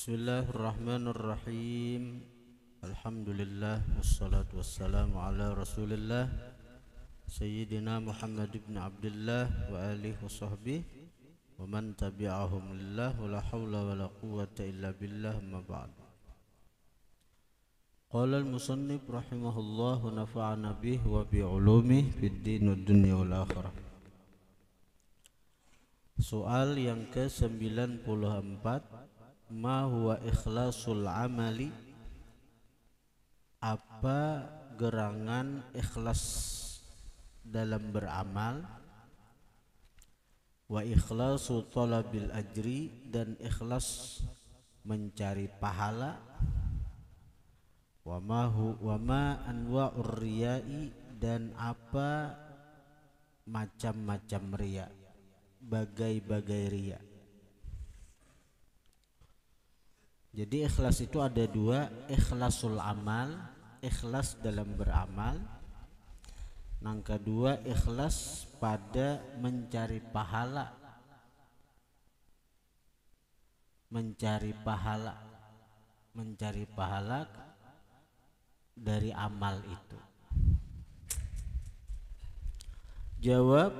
Bismillahirrahmanirrahim. Alhamdulillah wassalatu wassalamu ala Rasulillah Sayyidina Muhammad ibn Abdullah wa alihi wa sahbihi wa man tabi'ahum lillah wa la hawla wa la quwwata illa billah amma ba'd. Qala al-musannif rahimahullah wa nafa'ana bihi wa bi ulumihi fid din wad dunya wal akhirah. Soal yang ke-94, ma huwa ikhlasul amali, apa gerangan ikhlas dalam beramal, wa ikhlasu talabil ajri, dan ikhlas mencari pahala, wa ma anwa'ur riya'i, dan apa macam-macam riya, bagai-bagai riya. Jadi ikhlas itu ada dua, ikhlasul amal, ikhlas dalam beramal. Yang kedua, ikhlas pada mencari pahala. Mencari pahala dari amal itu. Jawab,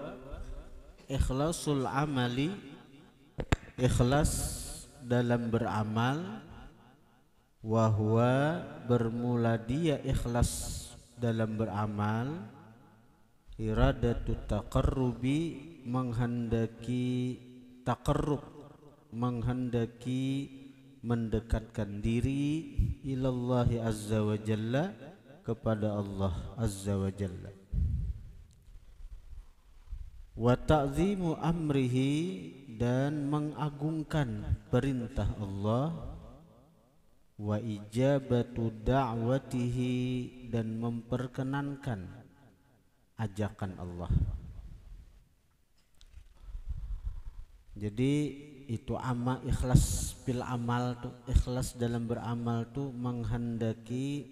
ikhlasul amali, ikhlas dalam beramal, wahwa bermula dia ikhlas dalam beramal, iradatu taqarrubi, menghendaki taqarrub, menghendaki mendekatkan diri, ilallahi azza wa jalla, kepada Allah azza wa jalla, wa ta'zimu amrihi, dan mengagungkan perintah Allah, wa ijabatu da'watihi, dan memperkenankan ajakan Allah. Jadi itu ikhlas fil amal tuh, ikhlas dalam beramal tuh menghendaki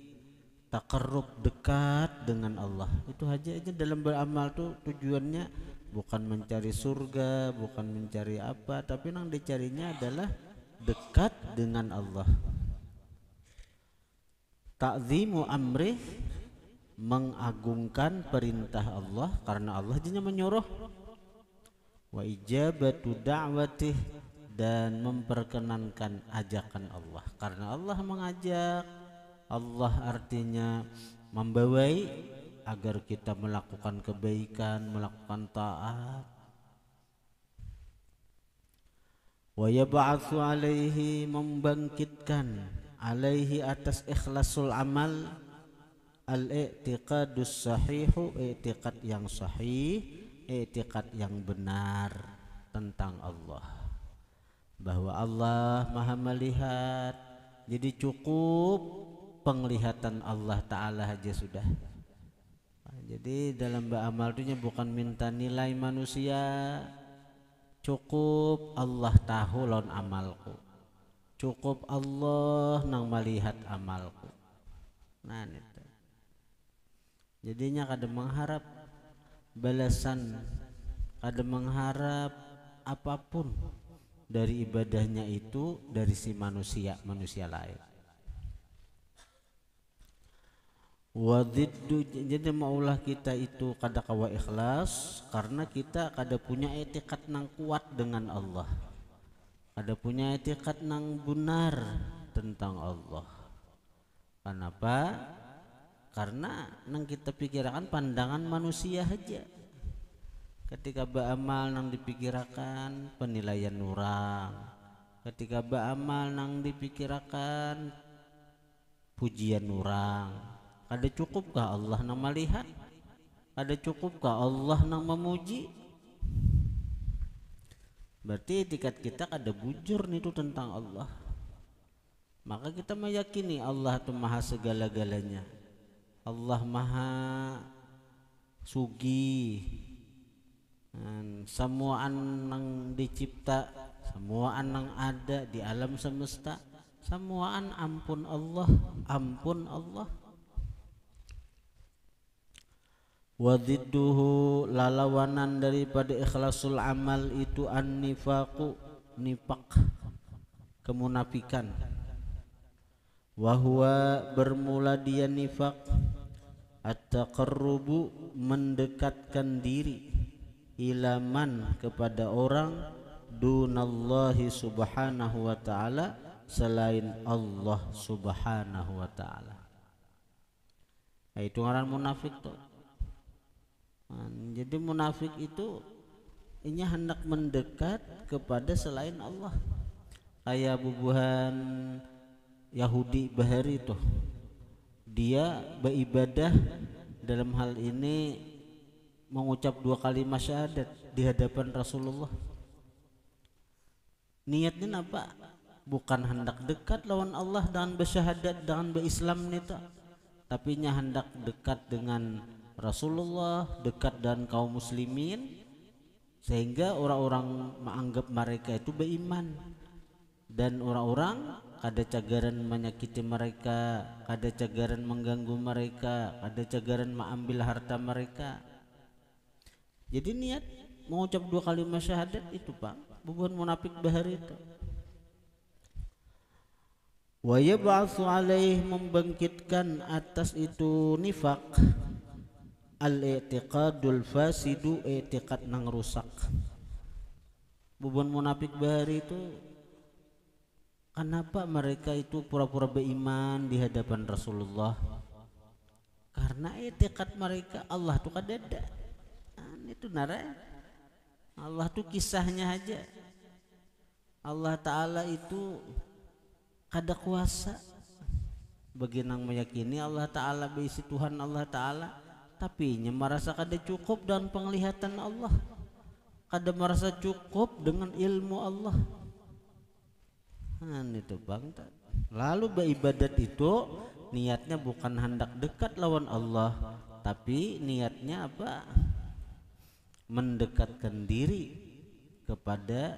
taqarrub, dekat dengan Allah. Itu aja dalam beramal tuh tujuannya bukan mencari surga, bukan mencari apa, tapi yang dicarinya adalah dekat dengan Allah. Ta'zimu amrih, mengagungkan perintah Allah karena Allah hanya menyuruh. Wa ijabatu da'watih, dan memperkenankan ajakan Allah karena Allah mengajak. Allah artinya membawai agar kita melakukan kebaikan, melakukan taat. Wa yab'atsu alaihi, membangkitkan, alaihi atas ikhlasul amal, al-i'tiqadus sahihu, i'tiqad yang sahih, i'tiqad yang benar tentang Allah, bahwa Allah Maha melihat. Jadi cukup penglihatan Allah Ta'ala aja sudah. Jadi dalam beramal itu bukan minta nilai manusia, cukup Allah tahu lawan amalku, cukup Allah nang melihat amalku. Nah itu. Jadinya kada mengharap balasan, kada mengharap apapun dari ibadahnya itu dari si manusia lain. Wadiddu, jadi maulah kita itu kada kawa ikhlas karena kita kada punya etikat nang kuat dengan Allah, kada punya etikat nang benar tentang Allah. Kenapa? Karena nang kita pikirkan pandangan manusia aja. Ketika beramal nang dipikirkan penilaian orang, ketika beramal nang dipikirkan pujian orang. Ada cukupkah Allah nang melihat? Ada cukupkah Allah nang memuji? Berarti etikat kita kada bujur nih itu tentang Allah. Maka kita meyakini Allah itu maha segala-galanya. Allah maha sugi, semua nang dicipta, semua nang ada di alam semesta, semua ampun Allah, ampun Allah. Wadidduhu, lalawanan daripada ikhlasul amal itu an-nifaqu, nifaq, kemunafikan. Wahwa bermula dia nifaq at-taqarrubu mendekatkan diri, ilaman kepada orang, dunallahi subhanahu wa ta'ala selain Allah subhanahu wa ta'ala. Itu orang munafik tuh. Jadi munafik itu ini hendak mendekat kepada selain Allah. Kayak bubuhan Yahudi Bahari tuh, dia beribadah dalam hal ini mengucap 2 kalimat syahadat di hadapan Rasulullah. Niatnya apa? Bukan hendak dekat lawan Allah dengan bersyahadat dengan berislam nita, tapi nya hendak dekat dengan Rasulullah, dekat dan kaum muslimin, sehingga orang-orang menganggap mereka itu beriman, dan orang-orang kada cagaran menyakiti mereka, kada cagaran mengganggu mereka, kada cagaran mengambil harta mereka. Jadi niat mengucap 2 kalimat syahadat itu Pak, bukan munafik bahari itu. Wa yab'atsu alaih membangkitkan atas itu nifaq al-i'tiqadul fasidu, i'tiqad nang rusak. Bukan munafik bahari itu, kenapa mereka itu pura-pura beriman di hadapan Rasulullah? Karena i'tiqad mereka Allah tuh kadada. Itu nara Allah tuh kisahnya aja. Allah Ta'ala itu kada kuasa. Bagi nang meyakini Allah Ta'ala berisi Tuhan Allah Ta'ala, tapi nya merasa kada cukup dengan penglihatan Allah, kada merasa cukup dengan ilmu Allah. Itu bang. Lalu beribadat itu niatnya bukan hendak dekat lawan Allah, tapi niatnya apa? Mendekatkan diri kepada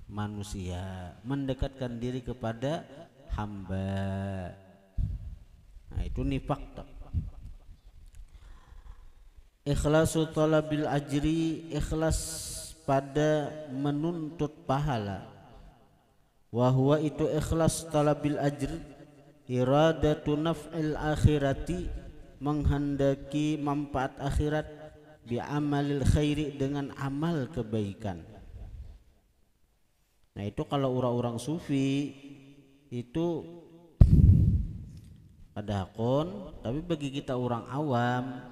manusia, mendekatkan diri kepada hamba. Itu nifaq. Ikhlasu talabil ajri, ikhlas pada menuntut pahala. Wa huwa itu ikhlas talabil ajri, iradatu naf'il akhirati, menghendaki manfaat akhirat, bi amalil khairi, dengan amal kebaikan. Nah itu kalau orang-orang sufi itu ada hakun, tapi bagi kita orang awam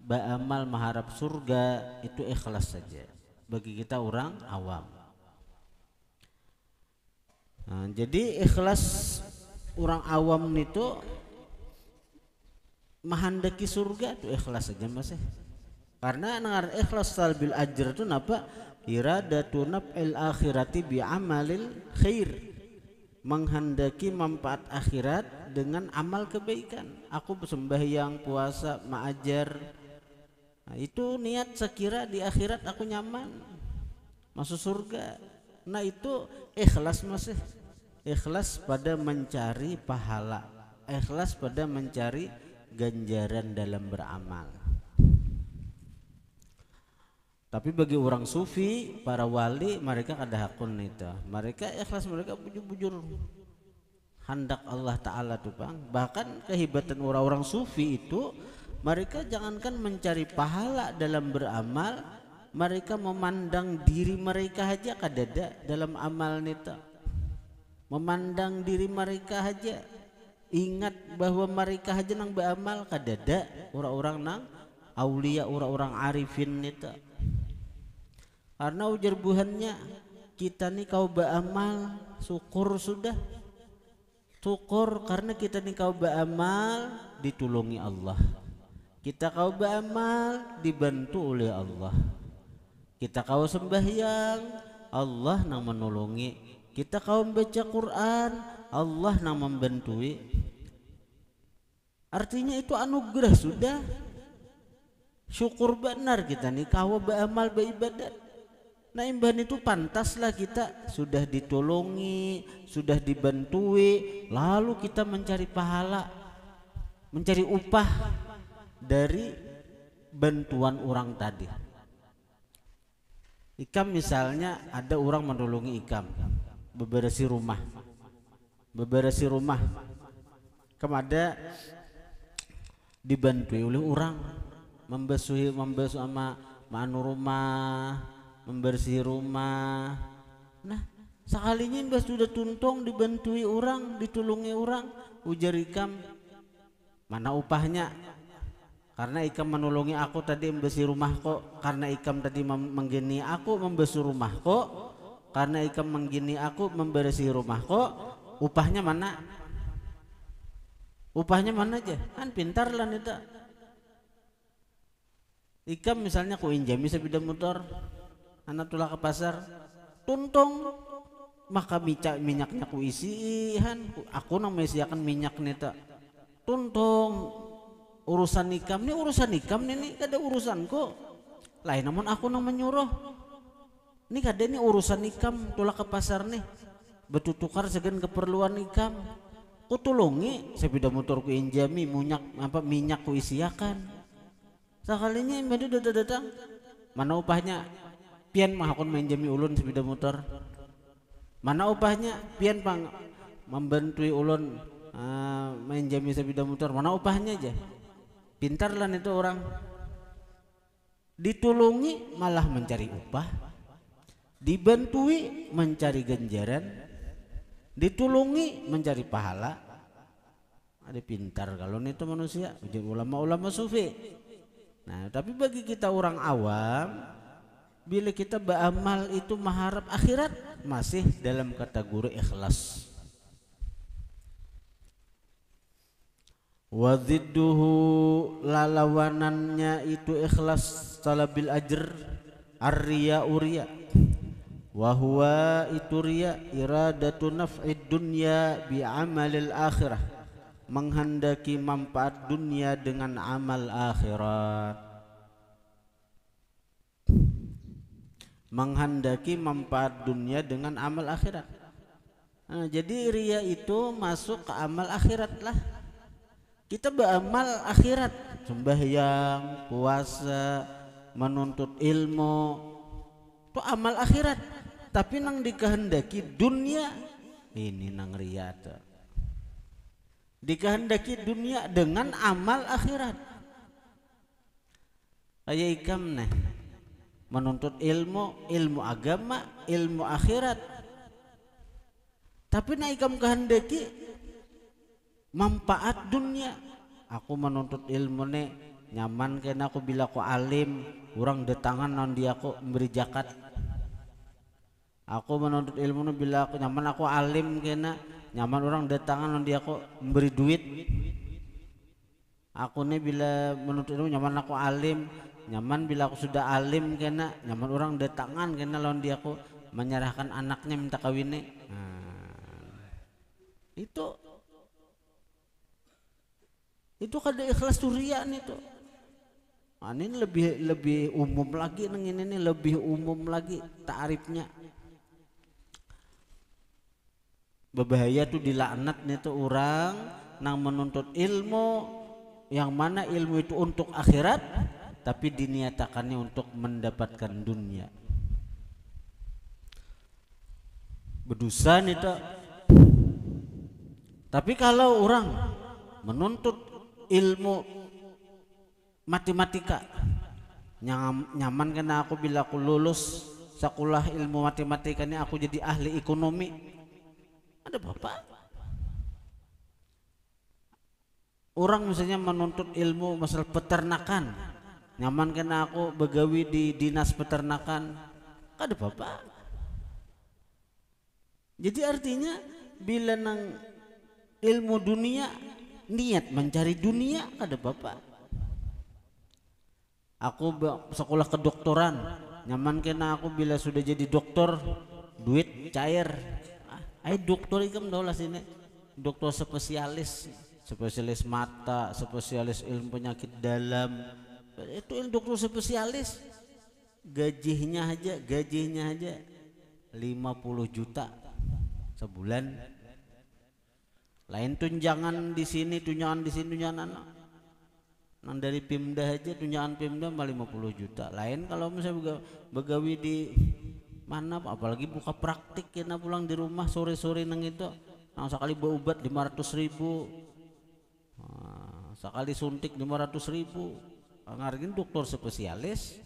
beramal mengharap surga itu ikhlas saja bagi kita orang awam. Nah, jadi ikhlas orang awam itu menghendaki surga itu ikhlas saja Mas. Karena nangar ikhlas talbil ajr itu napa? Iradatu naf'il akhirati bi amalil khair, menghendaki manfaat akhirat dengan amal kebaikan. Aku sembahyang, puasa, mengajar. Nah, itu niat sekira di akhirat aku nyaman masuk surga. Nah itu ikhlas Mas. Ikhlas pada mencari pahala, ikhlas pada mencari ganjaran dalam beramal. Tapi bagi orang sufi, para wali, mereka kada hakun itu. Mereka ikhlas, mereka bujur-bujur hendak Allah Ta'ala tuh bang. Bahkan kehebatan orang-orang sufi itu, mereka jangankan mencari pahala dalam beramal, mereka memandang diri mereka aja kadada dalam amal nita. Memandang diri mereka aja, ingat bahwa mereka aja nang beramal kadada orang-orang nang aulia, orang-orang arifin nita. Karena ujar buhannya, kita nih kau beramal syukur sudah, syukur karena kita nih kau beramal ditulungi Allah, kita kau beramal dibantu oleh Allah, kita kau sembahyang Allah nang menolongi, kita kau membaca Quran Allah nang membantui. Artinya itu anugerah sudah, syukur benar kita nih kau beramal beribadat. Nah imban itu pantaslah kita sudah ditolongi, sudah dibantui, lalu kita mencari pahala, mencari upah dari bantuan orang tadi. Ikam misalnya ada orang menolongi ikam bebersih rumah, beberesi rumah kemada dibantu oleh orang membasuh sama manu rumah, membersih rumah. Nah sekalinya mbah sudah tuntong dibantui orang, ditulungi orang, ujar ikam mana upahnya? Karena ikam menolongi aku tadi membersih rumah kok, karena ikam tadi menggini aku membasuh rumah kok, karena ikam menggini aku membersih rumah kok, upahnya mana? Upahnya mana aja? Kan pintar lah nita. Ikam misalnya ku injami sepeda motor, anak tulah ke pasar, tuntong, maka minyaknya ku isihan, aku namanya isiakan minyak nita, tuntong. Urusan ikam nih kada urusan kok. Lain namun aku nang menyuruh. Ini kada nih urusan ikam tulah ke pasar nih. Betutukar segan keperluan ikam. Ku tulungi sepeda motor ku injami minyak ku isiakan. Sekalinya mbak datang. Mana upahnya? Pian mah akun menjami ulun sepeda motor. Mana upahnya? Pian pang membantui ulun menjami sepeda motor. Mana upahnya aja? Pintar lah itu orang. Ditulungi malah mencari upah, dibantui mencari ganjaran, ditulungi mencari pahala. Ada pintar kalau itu manusia, ulama-ulama sufi. Nah tapi bagi kita orang awam, bila kita beramal itu mengharap akhirat, masih dalam kategori ikhlas. Wadidduhu lalawanannya itu ikhlas talabil ajr ar-riya uriya wa huwa itu riya iradatu naf'id dunya bi amalil akhirah, menghendaki manfaat dunia dengan amal akhirat, menghendaki manfaat dunia dengan amal akhirat. Nah, jadi riya itu masuk ke amal akhirat lah. Kita beramal akhirat, sembahyang, puasa, menuntut ilmu, itu amal akhirat. Tapi nang dikehendaki dunia, ini nang riya. Dikehendaki dunia dengan amal akhirat. Kayak ikam nih, menuntut ilmu agama, ilmu akhirat. Tapi nang ikam kehendaki manfaat dunia. Aku menuntut ilmu nih nyaman kena aku bila aku alim, orang detangan non dia aku memberi zakat. Aku menuntut ilmu nih bila aku nyaman aku alim kena nyaman orang detangan non dia aku memberi duit. Aku nih bila menuntut ilmu nyaman aku alim, nyaman bila aku sudah alim kena nyaman orang detangan kena non dia aku menyerahkan anaknya minta kawin nih. Itu kada ikhlas riya nih tuh. Ini lebih umum lagi nang ini lebih umum lagi ta'rifnya. Berbahaya tuh dilaknat nih tuh orang nang menuntut ilmu yang mana ilmu itu untuk akhirat tapi diniatakannya untuk mendapatkan dunia. Berdosa nih tuh. Tapi kalau orang menuntut ilmu matematika nyaman karena aku bila aku lulus sekolah ilmu matematika ini aku jadi ahli ekonomi, ada bapak. Orang misalnya menuntut ilmu masalah peternakan, nyaman karena aku begawi di dinas peternakan, ada bapak. Jadi artinya bila nang ilmu dunia niat mencari dunia ada bapak. Aku sekolah kedokteran, nyaman kena aku bila sudah jadi dokter duit cair. Dokter ikam dolah sini, dokter spesialis mata, spesialis ilmu penyakit dalam. Itu dokter spesialis gajinya aja 50 juta sebulan. Lain tunjangan di sini, tunjangan nang dari Pemda aja tunjangan Pemda 50 juta. Lain kalau misalnya begawi di mana apalagi buka praktik kena pulang di rumah sore-sore nang itu Nah, sekali berobat 500.000, sekali suntik 500.000, ngargin dokter spesialis.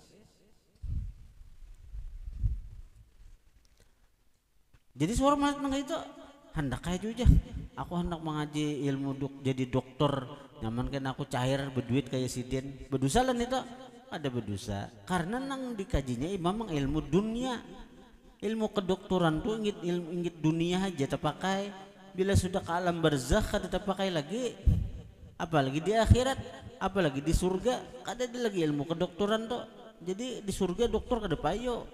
Jadi suara mana itu hendak kayak juga. Aku hendak mengaji ilmu jadi dokter, nyaman kan aku cair berduit kayak sidin. Berdosa lah itu, ada berdosa. Karena nang dikajinya memang ilmu dunia, ilmu kedokteran tuh ingit dunia aja terpakai. Bila sudah ke alam barzakh kada terpakai lagi. Apalagi di akhirat, apalagi di surga, kada ada lagi ilmu kedokteran tuh. Jadi di surga dokter kada payo.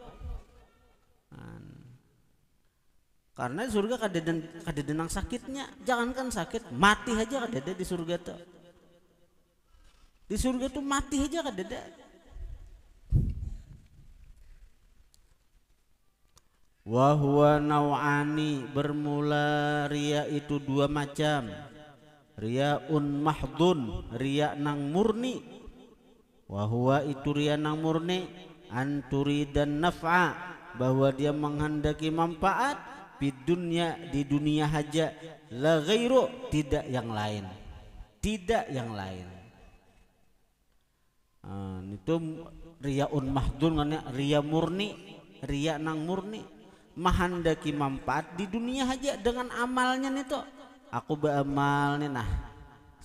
Karena di surga kada denang sakitnya, jangankan sakit, mati aja kada ada di surga tuh. Di surga tuh mati aja kada ada. Wa huwa naw'ani, bermula riya itu dua macam. Riyaun mahdun, riya nang murni. Wa huwa itu riya nang murni, anturi dan naf'a, bahwa dia menghendaki manfaat di dunia haja, la ghairu, tidak yang lain, tidak yang lain. Itu riyaun mahdun, riya murni, riya nang murni, menghendaki manfaat di dunia haja dengan amalnya nih tuh. Aku beramal nih, nah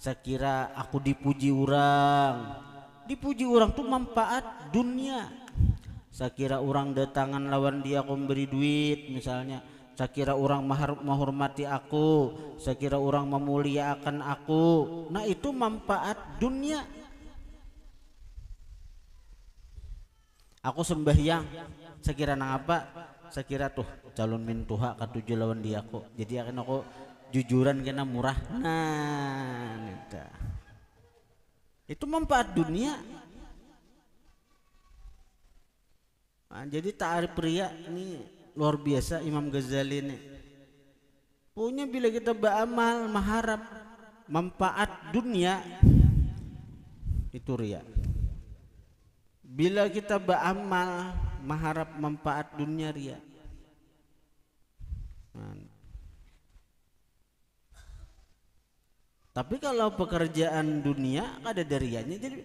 sekira aku dipuji orang tuh manfaat dunia. Sekira orang datangan lawan dia aku memberi duit misalnya, sekira orang menghormati aku, sekira orang memuliakan aku, nah itu manfaat dunia. Aku sembahyang, sekira nang apa, sekira tuh calon mintuha katuju lawan dia aku, jadi akan aku jujuran kena murah. Nah itu manfaat dunia. Nah, jadi ta'arif riya ini luar biasa. Imam Ghazali ini punya, bila kita beramal mengharap manfaat dunia itu riya. Bila kita beramal mengharap manfaat dunia, riya. Tapi kalau pekerjaan dunia ada rianya, jadi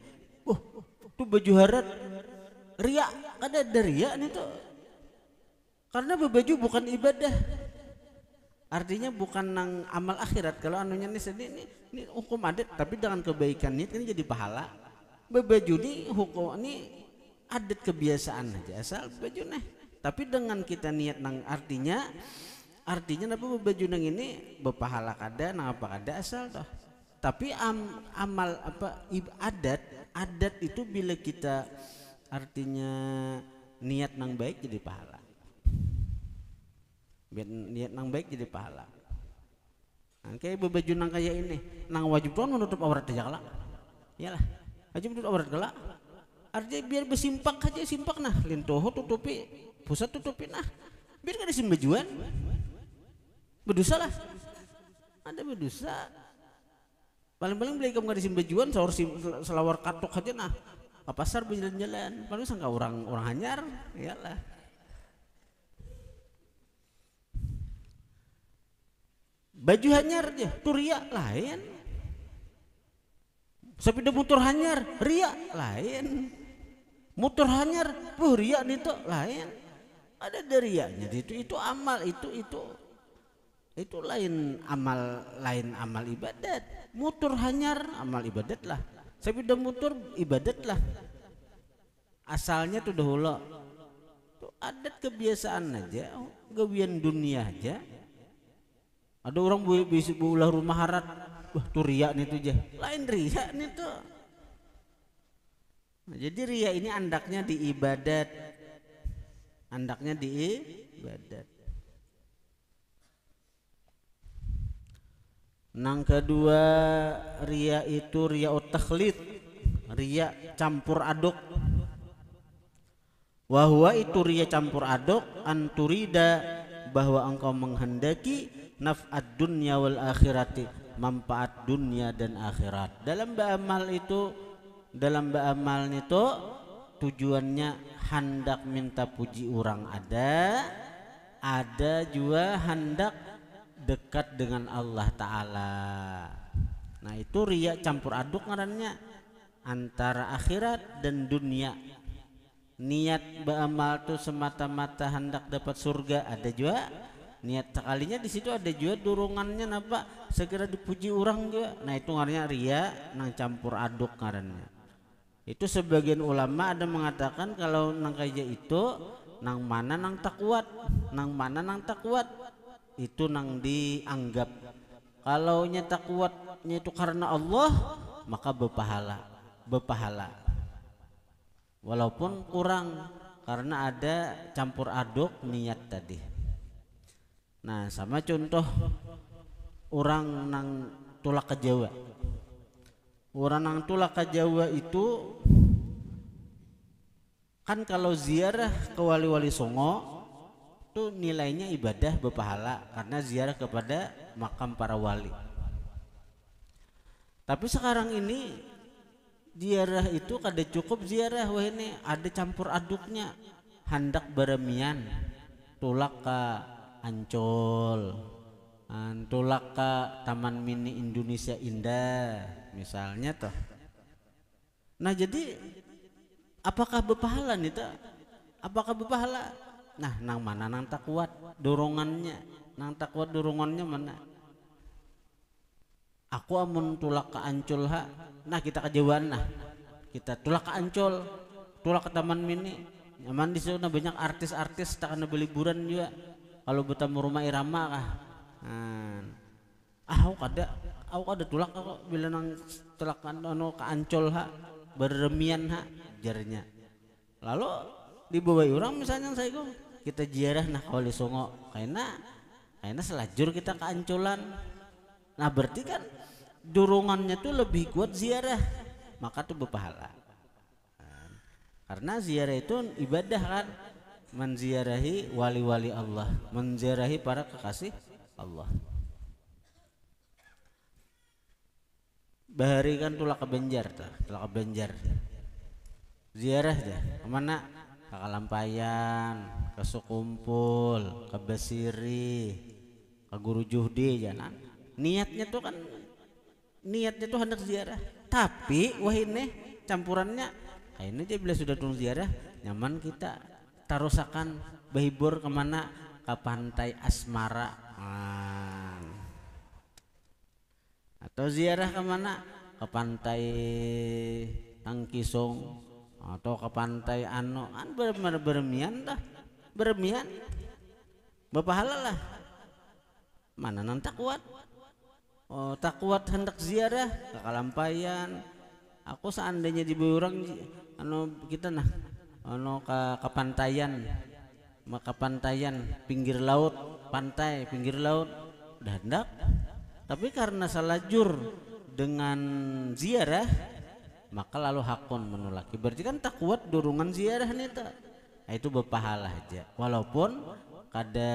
tuh baju harat riya, ada riya nih tuh. Karena berbaju bukan ibadah, artinya bukan nang amal akhirat. Kalau anunya nih sedih ini hukum adat, tapi dengan kebaikan ini jadi pahala. Berbaju nih hukum ini adat kebiasaan aja, asal baju nih. Tapi dengan kita niat nang artinya apa berbaju nang ini berpahala kada, nang apa kada asal toh. Tapi amal apa adat itu bila kita artinya niat nang baik jadi pahala. Biar niat nang baik jadi pahala. Nah, kayak berbaju nang kayak ini, nang wajib tuh menutup aurat aja kelak. Iyalah, wajib menutup aurat kelak. Artinya biar bersimpak aja, simpak nah, lintoho tutupi, pusat tutupi nah. Biar kada sembajuan. Berdosa lah. Ada berdosa. Paling-paling beli kamu kada sembajuan, sahur selawar katok aja nah. Ke pasar berjalan-jalan, paling sangka orang hanyar, iyalah. Baju hanyar aja, tuh riya lain. Sepeda motor hanyar, riya lain. Motor hanyar, riya nih tuh lain. Ada dari riyanya, itu amal, itu lain amal ibadat. Motor hanyar amal ibadat lah. Sepeda motor ibadat lah. Asalnya tuh dahulu tuh adat kebiasaan aja, gawian dunia aja. Ada orang bisa ulah rumah harat, wah tuh riya nih tuh aja, lain riya nih tuh. Nah, jadi riya ini andaknya di ibadat, Nang kedua riya itu riya takhlid, riya campur aduk. Wahwa itu riya campur aduk, anturida, bahwa engkau menghendaki naf'ad dunya wal akhirati, manfaat dunia dan akhirat. Dalam beramal itu tujuannya hendak minta puji orang, ada juga hendak dekat dengan Allah Ta'ala. Nah itu riya campur aduk ngarannya antara akhirat dan dunia. Niat beramal tuh semata-mata hendak dapat surga ada juga, niat sekalinya di situ ada juga dorongannya napa segera dipuji orang juga. Nah itu ngarannya riya nang campur aduk ngarannya. Itu sebagian ulama ada mengatakan kalau nang kayak itu nang mana nang tak kuat, nang mana nang tak kuat itu nang dianggap. Kalau nyata kuatnya itu karena Allah maka berpahala walaupun kurang karena ada campur aduk niat tadi. Nah sama contoh orang nang tulak ke Jawa. Orang nang tulak ke Jawa itu kan kalau ziarah ke wali-wali songo itu nilainya ibadah berpahala karena ziarah kepada makam para wali. Tapi sekarang ini ziarah itu kada cukup ziarah, wah ini ada campur aduknya. Hendak beremian tulak ke Ancol, tulak ke Taman Mini Indonesia Indah misalnya toh. Nah jadi apakah berpahala nih toh? Apakah berpahala? Nah nang mana nang tak kuat dorongannya, nang tak kuat dorongannya mana? Aku amun tulak ke Ancol ha, nah kita kejauhan nah, kita tulak ke Ancol, tulak ke Taman Mini, nyaman di sana banyak artis-artis tak kena liburan juga. Kalau bertemu rumah irama kah, aku kada tulak aku bila nang tulak ke Ancol ha, beremian ha, jarnya. Lalu dibawa orang misalnya saya kita ziarah nah Wali Songo, karena selajur kita ke Ancolan. Nah berarti kan dorongannya tuh lebih kuat ziarah, maka tuh berpahala. Karena ziarah itu ibadah kan, menziarahi wali-wali Allah, menziarahi para kekasih Allah. Bahari kan tulak ke Banjar, ziarah aja kemana? Ke Kalampayan, ke Sukumpul, ke Basiri, ke Guru Juhdi jalan. Niatnya tuh hendak ziarah, tapi wah ini campurannya ini aja bila sudah turun ziarah nyaman kita tarusakan bahibur kemana? Ke Pantai Asmara, atau ziarah kemana? Ke Pantai Tangkisong atau ke Pantai beremian dah, beremian berpahala lah. Mana nang tak kuat? Oh tak kuat hendak ziarah ke Kalampayan. Aku seandainya di orang kita nah ke Pantayan pinggir laut, pantai pinggir laut udah hendak, tapi karena salajur dengan ziarah maka lalu hakun menolaki. Berarti kan tak kuat dorongan ziarah nih tak. Nah, itu berpahala aja walaupun kada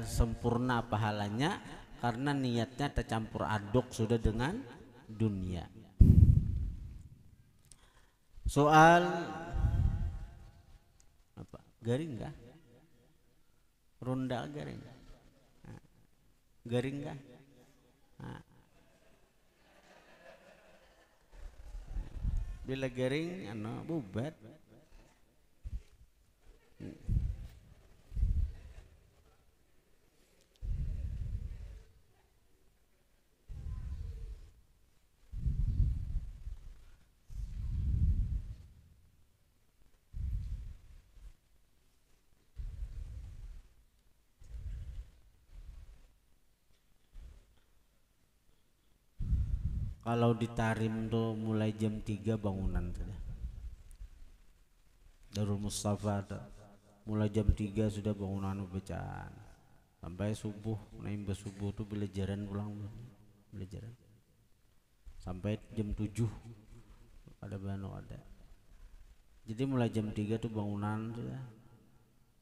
sempurna pahalanya karena niatnya tercampur aduk sudah dengan dunia. Soal apa? Garing kah? Ronda garing. Nah, garing kah? Nah. Bila garing bubat. Kalau di Tarim tuh mulai jam 3 bangunan saja. Darul Mustafa tuh mulai jam 3 sudah bangunan bacaan sampai subuh. Naim subuh tuh belajaran pulang belajaran sampai jam 7 ada ada. Jadi mulai jam 3 tuh bangunan sudah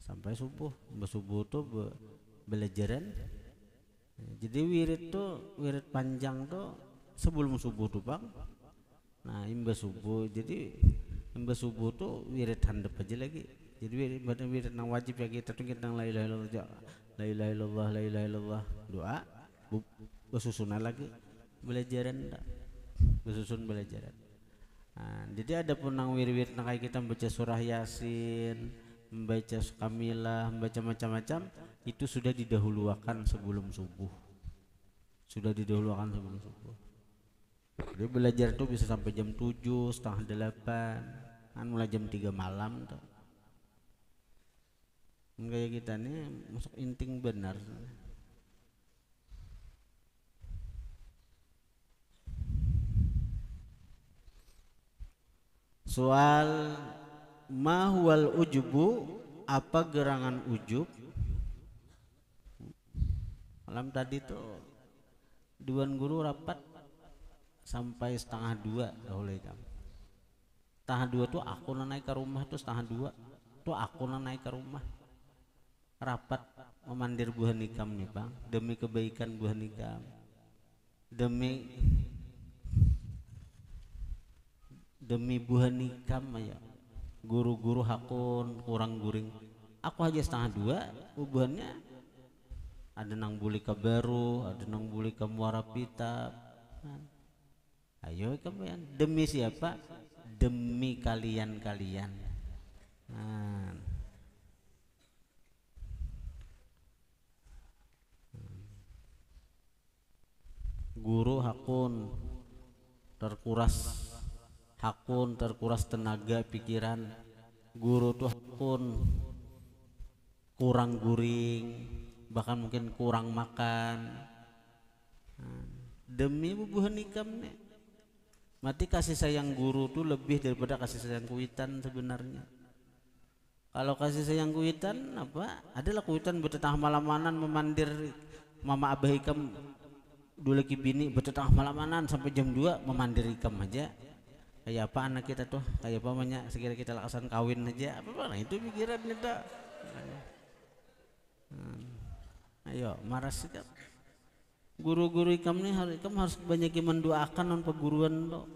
sampai subuh. Subuh tuh belajaran. Jadi wirid panjang tuh sebelum subuh tuh bang. Nah imba subuh, jadi imba subuh tuh wirid handap aja lagi. Jadi wirid nang wajib ya kita tuh kita nang la ilaha illallah, la ilaha illallah, la ilaha illallah, doa. besusunan lagi belajaran tak besusun belajaran. Nah, jadi ada pun nang wir-wir nang kayak kita membaca surah Yasin, membaca Kamilah, membaca macam-macam itu sudah didahulukan sebelum subuh. Sudah didahulukan sebelum subuh. Jadi belajar tuh bisa sampai jam 7, setengah 8, kan mulai jam 3 malam tuh. Kayak kita nih masuk inting benar. Soal mahwal ujubu, apa gerangan ujub? Malam tadi tuh Dewan Guru rapat sampai setengah 2 dahulu jam. Setengah 2 tuh aku naik ke rumah tuh setengah 2 tuh aku naik ke rumah. Rapat memandir buah nikam nih bang, demi kebaikan buah nikam, demi buah nikam aja. Guru-guru hakun kurang guring. Aku aja setengah 2 buahnya ada nang buli ke baru, ada nang buli ke muara pita. Ayo kalian demi siapa? Demi kalian-kalian. Nah. Guru hakun terkuras tenaga pikiran. Guru tuh hakun kurang guring, bahkan mungkin kurang makan. Demi bubuhan nikam nih, mati kasih sayang guru tuh lebih daripada kasih sayang kuitan sebenarnya. Kalau kasih sayang kuitan apa? Adalah kuitan bertetangah malamanan memandir mama abah ikam dulu lagi bini bertetangah malamanan sampai jam 2 memandir ikam aja. Kayak apa anak kita tuh? Kayak apa banyak sekira kita laksan kawin aja. Apa nah itu pikiran kita. Ayo marah sikap. Guru-guru ikam nih harus banyak mendoakan non perguruan lo.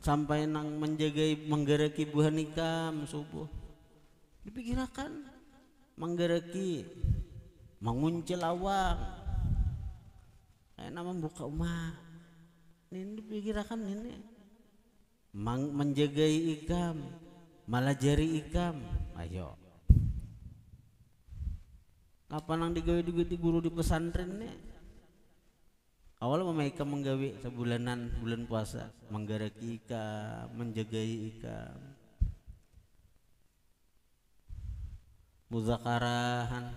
Sampai nang menjagai menggeraki buah nikam subuh. Dipikirkan menggeraki menguncil awang. Kayak nama buka rumah. Ini dipikirkan ini menjagai ikam, malajari ikam. Ayo. Apa nang digawe di guru di pesantren nih? Awal mereka menggawe sebulanan bulan puasa, menggaraki ikam, menjagai ikam, muzakarahan,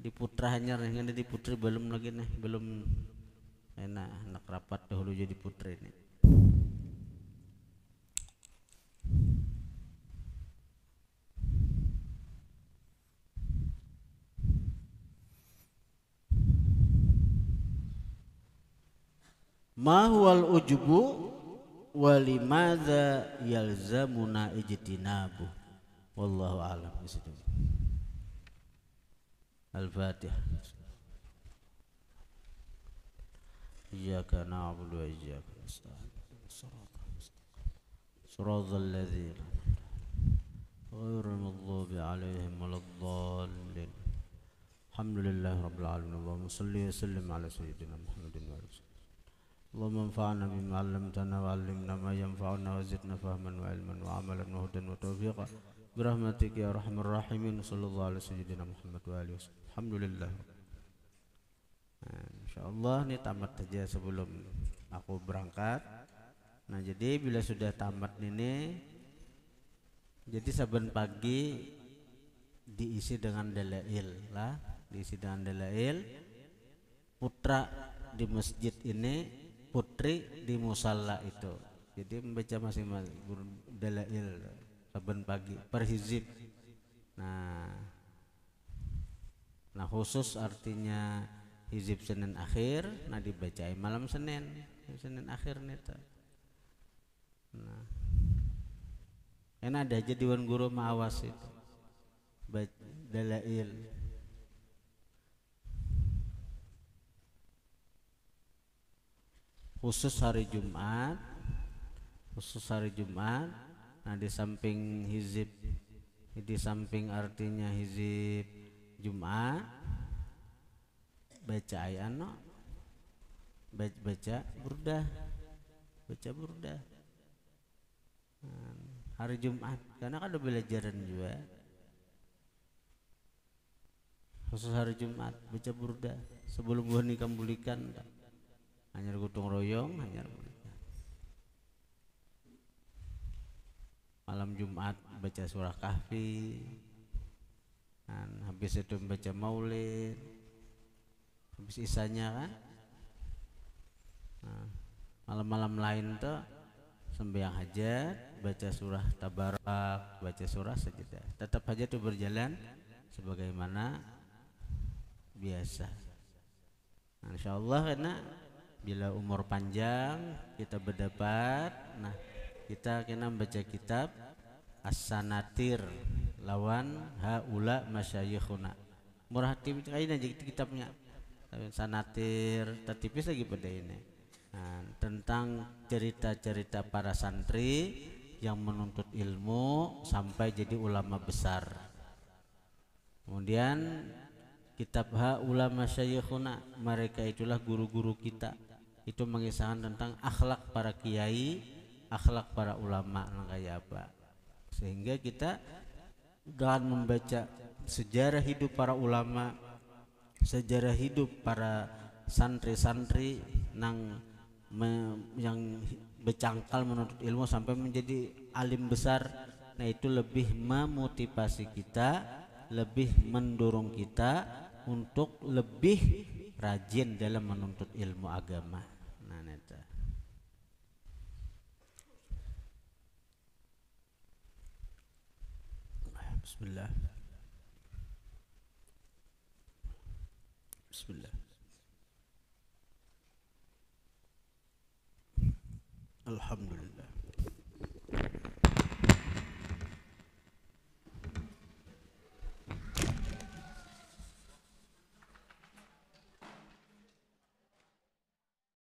di putra hanya yang di putri belum lagi nih, belum enak anak rapat dahulu jadi putri nih. Ma huwal ujubu walimadza yalzamuna ijtinabu. Wallahu a'lam bishawab. Al-Fatihah. Iyyaka na'budu wa iyyaka nasta'in. Shiratal ladzina ghairil maghdubi 'alaihim waladdallin. Alhamdulillahi rabbil alamin. Allahumma shalli wa sallim ala sayyidina Muhammadin wa alihi. Allahumma anfa'na bima 'allamtana wa 'allimna ma yanfa'una wa zidna fahman wa 'ilman wa 'amalan wa hudan wa tawfiqa birahmatika ya arhamar rahimin. Sallallahu alaihi sayyidina Muhammad wa alihi. Alhamdulillah. Nah, insyaallah ini tamat saja sebelum aku berangkat. Nah, jadi bila sudah tamat ini, jadi saben pagi diisi dengan dalail lah, diisi dengan dalail. Putra di masjid ini, putri di musalla itu. Jadi membaca masing-masing dalail saben pagi per hizib. Nah khusus artinya hizib Senin akhir, nah dibacain malam Senin akhir nih tuh. Nah, enak ada aja Dewan Guru Ma'awas itu dalail. Khusus hari Jumat, nah di samping hizib, di samping artinya hizib Jumat, baca ayat no, baca burdah, baca burdah. Hari Jumat karena kan ada belajaran juga. Khusus hari Jumat baca burdah sebelum buah nikam bulikan hanya gotong royong hanya bulikan. Malam Jumat baca surah Kahfi, habis itu baca maulid, habis isanya kan. Malam-malam lain tuh sembahyang hajat, baca surah Tabarak, baca surah Sajdah. Tetap hajat itu berjalan sebagaimana biasa. Insyaallah karena bila umur panjang kita berdapat, kita kena baca kitab As-Sanatir lawan haula masyayikhuna. Murah tipis aja kitabnya. Sanatir, tertipis lagi pada ini. Tentang cerita-cerita para santri yang menuntut ilmu sampai jadi ulama besar. Kemudian kitab ulama syayikhuna, mereka itulah guru-guru kita. Itu mengisahkan tentang akhlak para kiai, akhlak para ulama kayak apa. Sehingga kita dengan membaca sejarah hidup para ulama, sejarah hidup para santri-santri yang bercangkal menuntut ilmu sampai menjadi alim besar, nah itu lebih memotivasi kita, lebih mendorong kita untuk lebih rajin dalam menuntut ilmu agama. Neta. Bismillah. Bismillah. Alhamdulillah.